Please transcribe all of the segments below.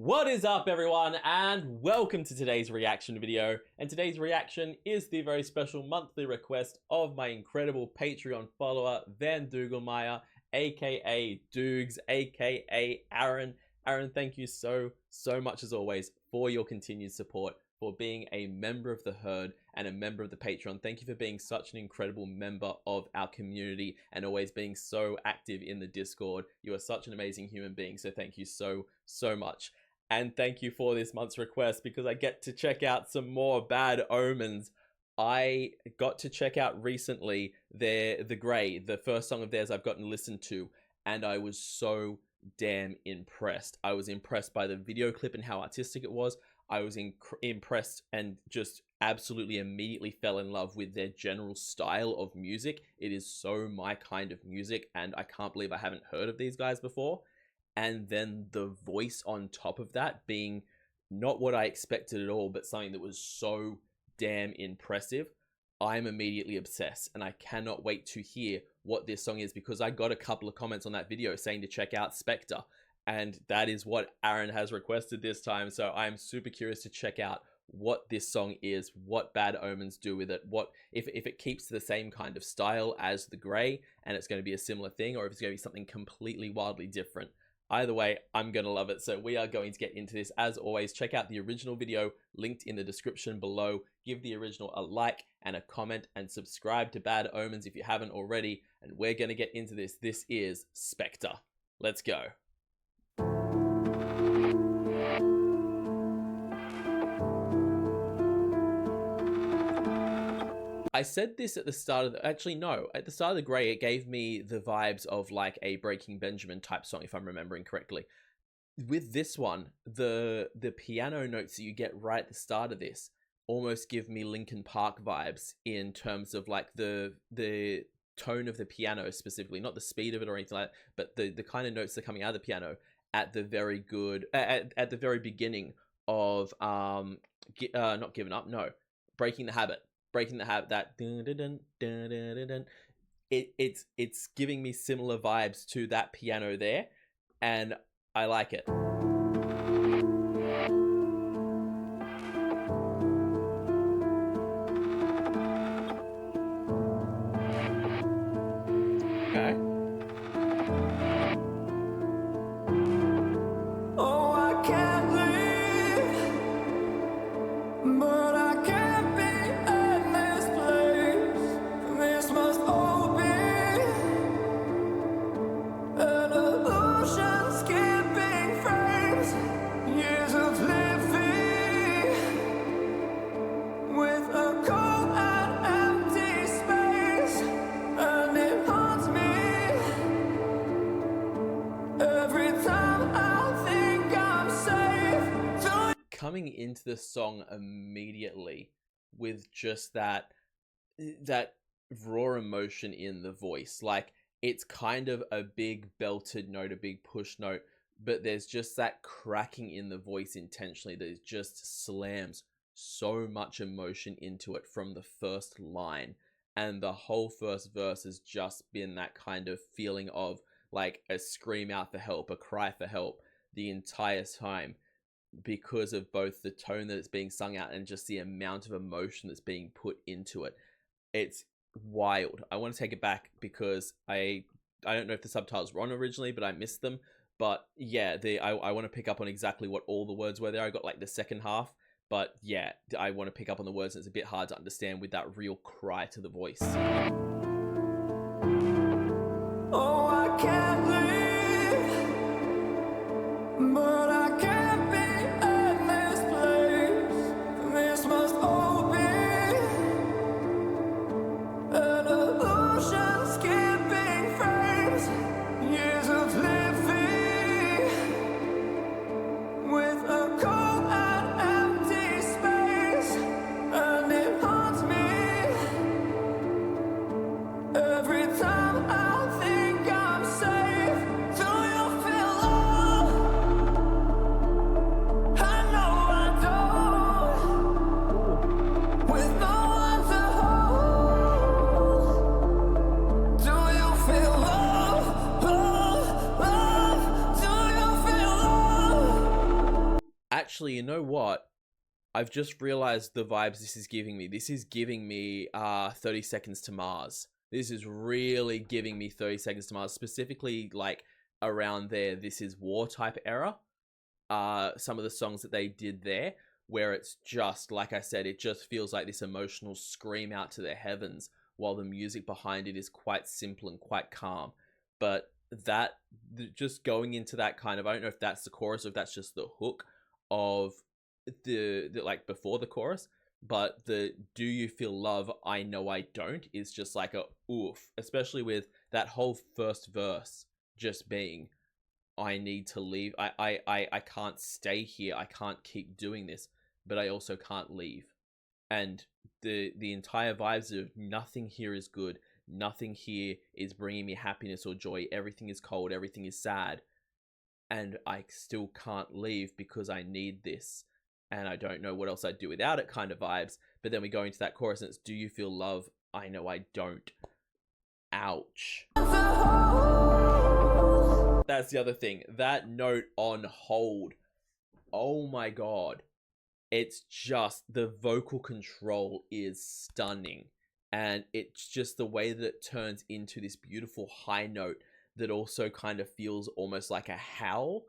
What is up, everyone, and welcome to today's reaction video. And today's reaction is the very special monthly request of my incredible Patreon follower, Van Dugelmeyer, aka Doogs, aka Aaron. Aaron, thank you so much as always for your continued support, for being a member of the herd and a member of the Patreon. Thank you for being such an incredible member of our community and always being so active in the Discord. You are such an amazing human being, so thank you so much. And thank you for this month's request because I get to check out some more Bad Omens. I got to check out recently The Grey, the first song of theirs I've gotten to listen to, and I was so damn impressed. I was impressed by the video clip and how artistic it was. I was impressed and just absolutely immediately fell in love with their general style of music. It is so my kind of music, and I can't believe I haven't heard of these guys before. And then the voice on top of that being not what I expected at all, but something that was so damn impressive. I'm immediately obsessed, and I cannot wait to hear what this song is because I got a couple of comments on that video saying to check out Specter, and that is what Aaron has requested this time. So I'm super curious to check out what this song is, what Bad Omens do with it, what if it keeps the same kind of style as The Grey and it's going to be a similar thing, or if it's going to be something completely wildly different. Either way, I'm going to love it. So we are going to get into this. As always, check out the original video linked in the description below. Give the original a like and a comment and subscribe to Bad Omens if you haven't already. And we're going to get into this. This is Specter. Let's go. I said this at the start of the, actually no, at the start of The Grey, it gave me the vibes of like a Breaking Benjamin type song, if I'm remembering correctly. With this one, the piano notes that you get right at the start of this almost give me Linkin Park vibes in terms of like the tone of the piano specifically, not the speed of it or anything like that, but the kind of notes that are coming out of the piano at the very good, at the very beginning of, not Giving Up, no, Breaking the Habit. Breaking the Habit, that dun, dun, dun, dun, dun, dun, dun. It's giving me similar vibes to that piano there, and I like it. Okay. Oh, I can't leave, but I can't be. This must all be an illusion, skipping frames, years of living with a cold and empty space, and it haunts me every time I think I'm safe. Coming into the song immediately with just that raw emotion in the voice, like it's kind of a big belted note, a big push note, but there's just that cracking in the voice intentionally that just slams so much emotion into it from the first line, and the whole first verse has just been that kind of feeling of like a scream out for help, a cry for help the entire time, because of both the tone that it's being sung out and just the amount of emotion that's being put into it. It's wild. I want to take it back because I don't know if the subtitles were on originally, but I missed them. But yeah, I want to pick up on exactly what all the words were there. I got like the second half, but yeah, I want to pick up on the words, and it's a bit hard to understand with that real cry to the voice. Oh, I can't leave, but I can't be in this place. This must all be an illusion, skipping frames, years of living with a cold and empty space, and it haunts me every time I think I'm safe. Do you feel love? actually, you know what? I've just realized the vibes this is giving me. This is giving me 30 Seconds to Mars. This is really giving me 30 Seconds to Mars, specifically like around there. This is War type era. Some of the songs that they did there, where it's just, like I said, it just feels like this emotional scream out to the heavens, while the music behind it is quite simple and quite calm. But that, just going into that kind of, I don't know if that's the chorus or if that's just the hook of the like before the chorus, but the "Do you feel love? I know I don't" is just like a oof, especially with that whole first verse just being, I need to leave. I can't stay here. I can't keep doing this, but I also can't leave. And the entire vibes of nothing here is good. Nothing here is bringing me happiness or joy. Everything is cold. Everything is sad. And I still can't leave because I need this. And I don't know what else I'd do without it kind of vibes. But then we go into that chorus and it's, "Do you feel love? I know I don't." Ouch. That's the other thing. That note on hold. Oh my god. It's just, the vocal control is stunning. And it's just the way that it turns into this beautiful high note that also kind of feels almost like a howl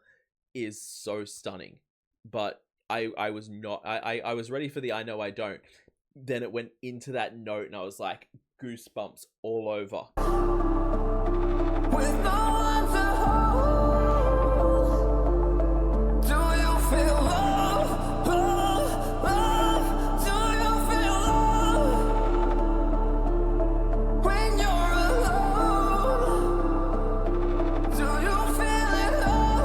is so stunning. But I was not, I was ready for the "I know I don't." Then it went into that note and I was like, goosebumps all over. With no one to hold, do you feel love? Love, love, do you feel love? When you're alone, do you feel it all?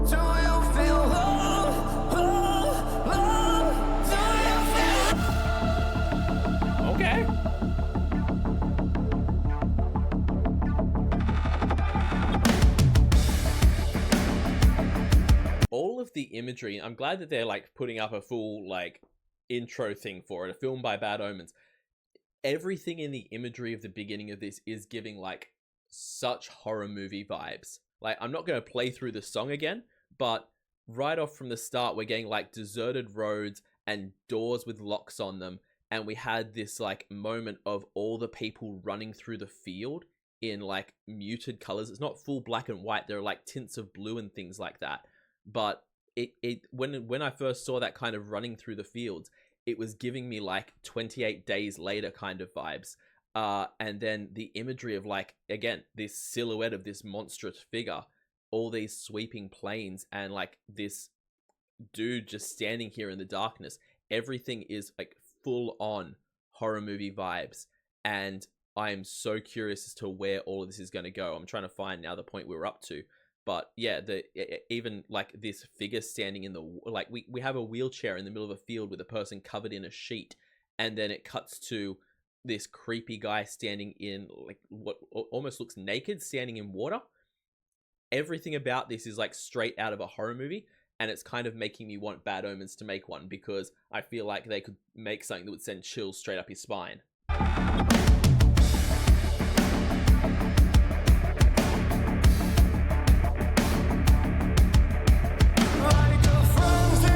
Do you feel love? Love, love, do you feel? Okay. All of the imagery, I'm glad that they're like putting up a full like intro thing for it, a film by Bad Omens. Everything in the imagery of the beginning of this is giving like such horror movie vibes. Like, I'm not going to play through the song again, but right off from the start, we're getting like deserted roads and doors with locks on them. And we had this like moment of all the people running through the field in like muted colors. It's not full black and white. There are like tints of blue and things like that. But when I first saw that kind of running through the fields, it was giving me like 28 Days Later kind of vibes. And then the imagery of like, again, this silhouette of this monstrous figure, all these sweeping planes, and like this dude just standing here in the darkness. Everything is like full on horror movie vibes. And I am so curious as to where all of this is going to go. I'm trying to find now the point we're up to. But yeah, even like this figure standing in the, like we have a wheelchair in the middle of a field with a person covered in a sheet, and then it cuts to this creepy guy standing in like what almost looks naked, standing in water. Everything about this is like straight out of a horror movie, and it's kind of making me want Bad Omens to make one, because I feel like they could make something that would send chills straight up your spine. Like a frenzy,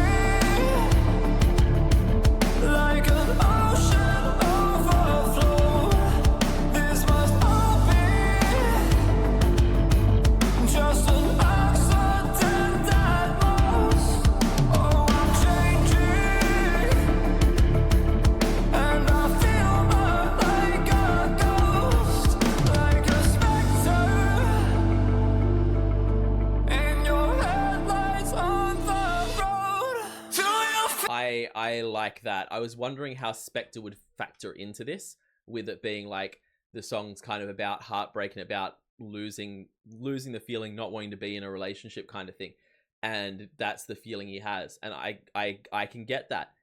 like an ocean overflow. This must all be just an accident at most. Oh, I'm changing, and I feel like a ghost, like a specter in your headlights on the road. Do you feel? I like that. I was wondering how Specter would factor into this, with it being like the song's kind of about heartbreak and about losing the feeling, not wanting to be in a relationship kind of thing. And that's the feeling he has. And I can get that.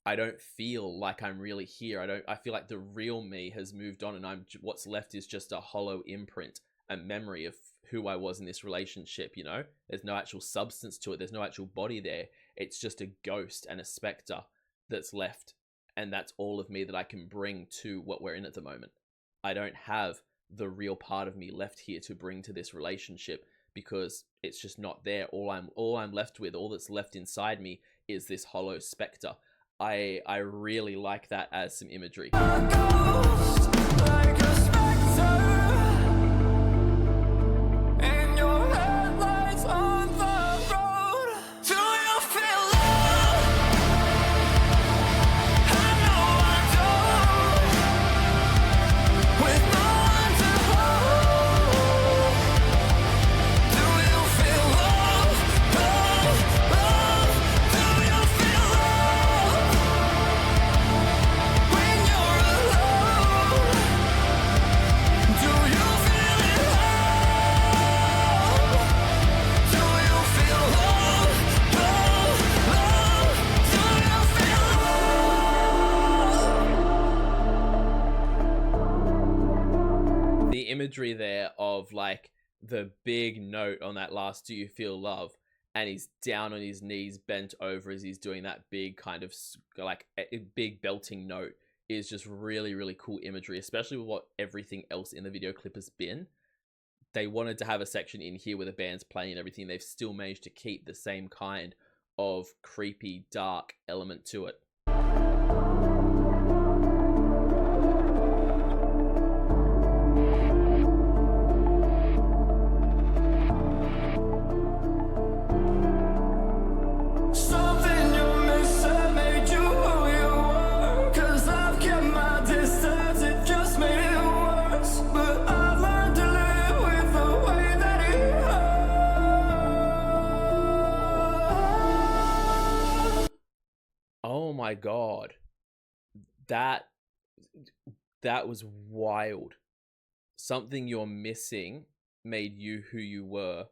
I don't feel like I'm really here. I feel like the real me has moved on, and what's left is just a hollow imprint, a memory of who I was in this relationship, you know? There's no actual substance to it. There's no actual body there. It's just a ghost and a specter that's left. And that's all of me that I can bring to what we're in at the moment. I don't have the real part of me left here to bring to this relationship, because it's just not there. All I'm left with, all that's left inside me, is this hollow specter. I really like that as some imagery. A ghost, like a specter, in your headlights on the road. Do you feel love? I know I don't. With no one to hold. Do you feel love? Love, love. Do you feel love? When you're alone. Do you feel it love? Do you feel love? Love, love. Do you feel love? The imagery there of like the big note on that last "Do you feel love?" and he's down on his knees, bent over as he's doing that big kind of like a big belting note is just really, really cool imagery, especially with what everything else in the video clip has been. They wanted to have a section in here where the band's playing and everything. They've still managed to keep the same kind of creepy, dark element to it. Something you missing made you who you were. 'Cause I've kept my distance, it just made it worse. But I've learned to live with the way that it hurts. Oh my god. That was wild. Something you're missing made you who you were.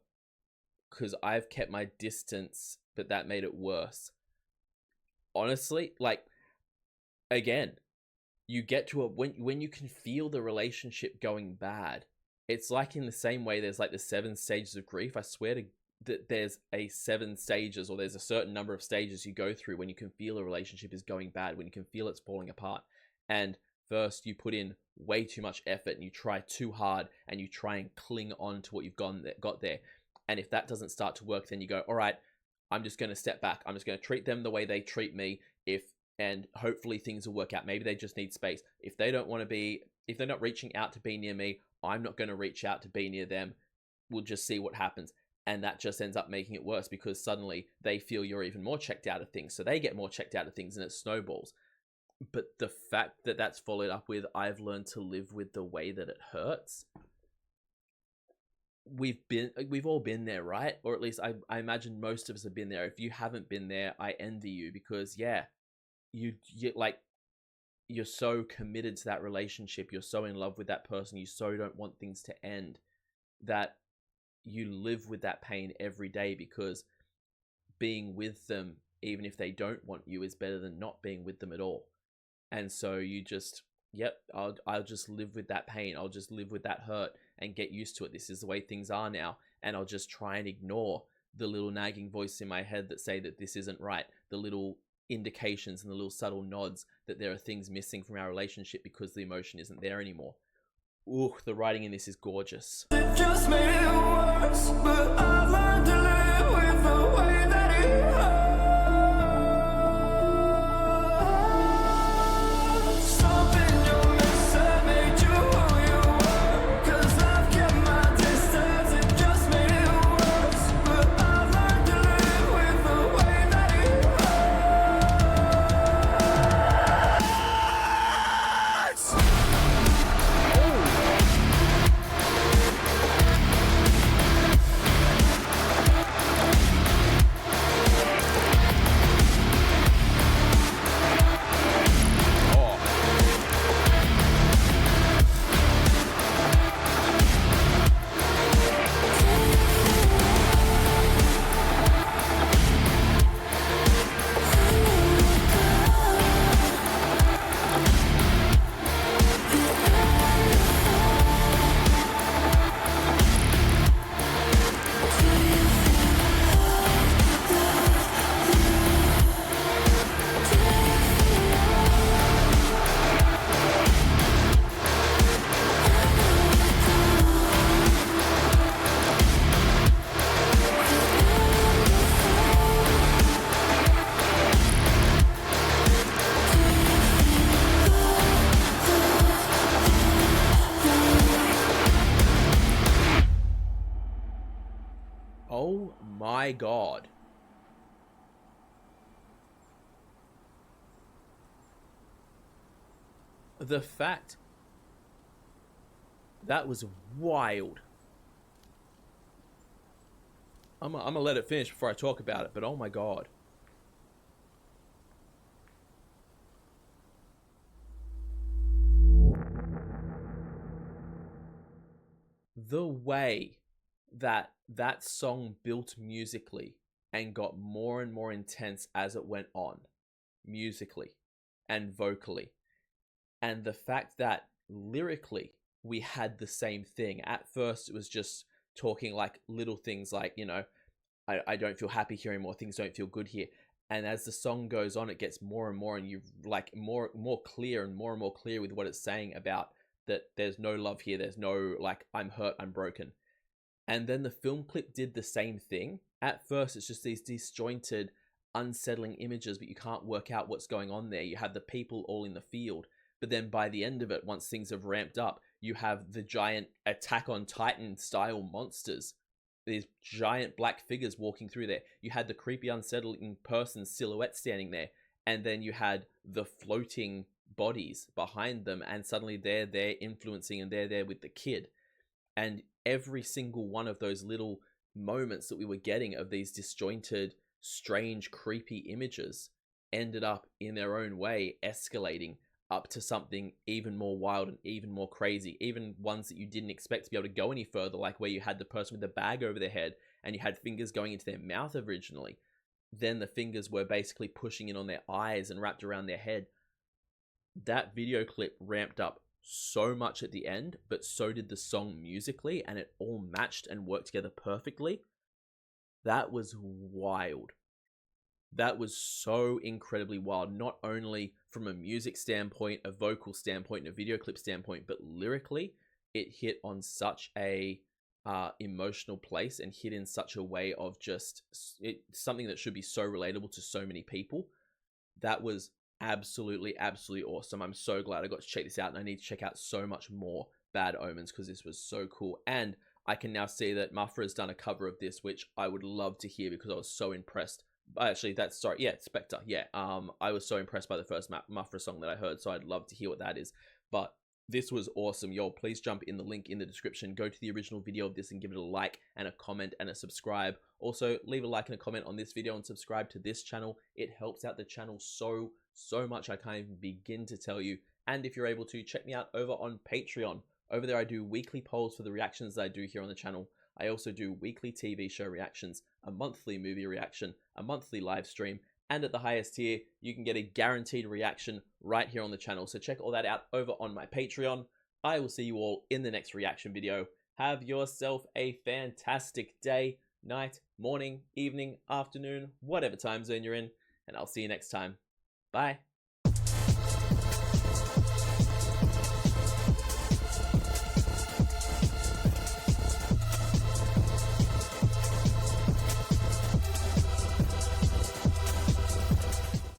'Cause I've kept my distance, but that made it worse. Honestly, like, again, you get to when you can feel the relationship going bad, it's like in the same way there's like the 7 stages of grief. I swear to that there's a 7 stages, or there's a certain number of stages you go through when you can feel a relationship is going bad, when you can feel it's falling apart. And first you put in way too much effort and you try too hard and you try and cling on to what you've got there. And if that doesn't start to work, then you go, all right, I'm just going to step back. I'm just going to treat them the way they treat me. And hopefully things will work out. Maybe they just need space. If they don't want to be, if they're not reaching out to be near me, I'm not going to reach out to be near them. We'll just see what happens. And that just ends up making it worse because suddenly they feel you're even more checked out of things. So they get more checked out of things and it snowballs. But the fact that that's followed up with, I've learned to live with the way that it hurts. We've all been there, right? Or at least I imagine most of us have been there. If you haven't been there, I envy you, because yeah, you're so committed to that relationship. You're so in love with that person. You so don't want things to end that you live with that pain every day, because being with them, even if they don't want you, is better than not being with them at all. And so you just, yep, I'll just live with that pain. I'll just live with that hurt and get used to it. This is the way things are now. And I'll just try and ignore the little nagging voice in my head that say that this isn't right. The little indications and the little subtle nods that there are things missing from our relationship because the emotion isn't there anymore. Ooh, the writing in this is gorgeous. It just made it worse, but I've learned to live with the way that it hurts. Something you missing made you who you were. 'Cause I've kept my distance, it just made it worse. But I've learned to live with the way that it hurts. my God. The fact that was wild. I'm gonna let it finish before I talk about it, but oh my God. The way that that song built musically and got more and more intense as it went on, musically and vocally, and the fact that lyrically we had the same thing. At first it was just talking like little things like, you know, I don't feel happy here anymore, things don't feel good here. And as the song goes on, it gets more and more, and you like more clear and more clear with what it's saying about that there's no love here, there's no like I'm hurt, I'm broken. And then the film clip did the same thing. At first it's just these disjointed, unsettling images, but you can't work out what's going on there. You have the people all in the field, but then by the end of it, once things have ramped up, you have the giant Attack on Titan style monsters, these giant black figures walking through there. You had the creepy, unsettling person silhouette standing there, and then you had the floating bodies behind them, and suddenly they're there influencing, and they're there with the kid. And every single one of those little moments that we were getting of these disjointed, strange, creepy images ended up in their own way escalating up to something even more wild and even more crazy, even ones that you didn't expect to be able to go any further, like where you had the person with the bag over their head and you had fingers going into their mouth originally. Then the fingers were basically pushing in on their eyes and wrapped around their head. That video clip ramped up so much at the end, but so did the song musically, and it all matched and worked together perfectly. That was wild. That was so incredibly wild, not only from a music standpoint, a vocal standpoint, and a video clip standpoint, but lyrically, it hit on such a emotional place and hit in such a way of just something that should be so relatable to so many people. That was absolutely awesome. I'm so glad I got to check this out, and I need to check out so much more Bad Omens because this was so cool. And I can now see that Muffra has done a cover of this, which I would love to hear because I was so impressed. Actually, Specter. Yeah, I was so impressed by the first Muffra song that I heard, so I'd love to hear what that is. But this was awesome. Yo, please jump in the link in the description. Go to the original video of this and give it a like and a comment and a subscribe. Also, leave a like and a comment on this video and subscribe to this channel. It helps out the channel so much I can't even begin to tell you. And if you're able to, check me out over on Patreon. Over there I do weekly polls for the reactions that I do here on the channel. I also do weekly TV show reactions, a monthly movie reaction, a monthly live stream, and at the highest tier, you can get a guaranteed reaction right here on the channel. So check all that out over on my Patreon. I will see you all in the next reaction video. Have yourself a fantastic day, night, morning, evening, afternoon, whatever time zone you're in, and I'll see you next time. Bye.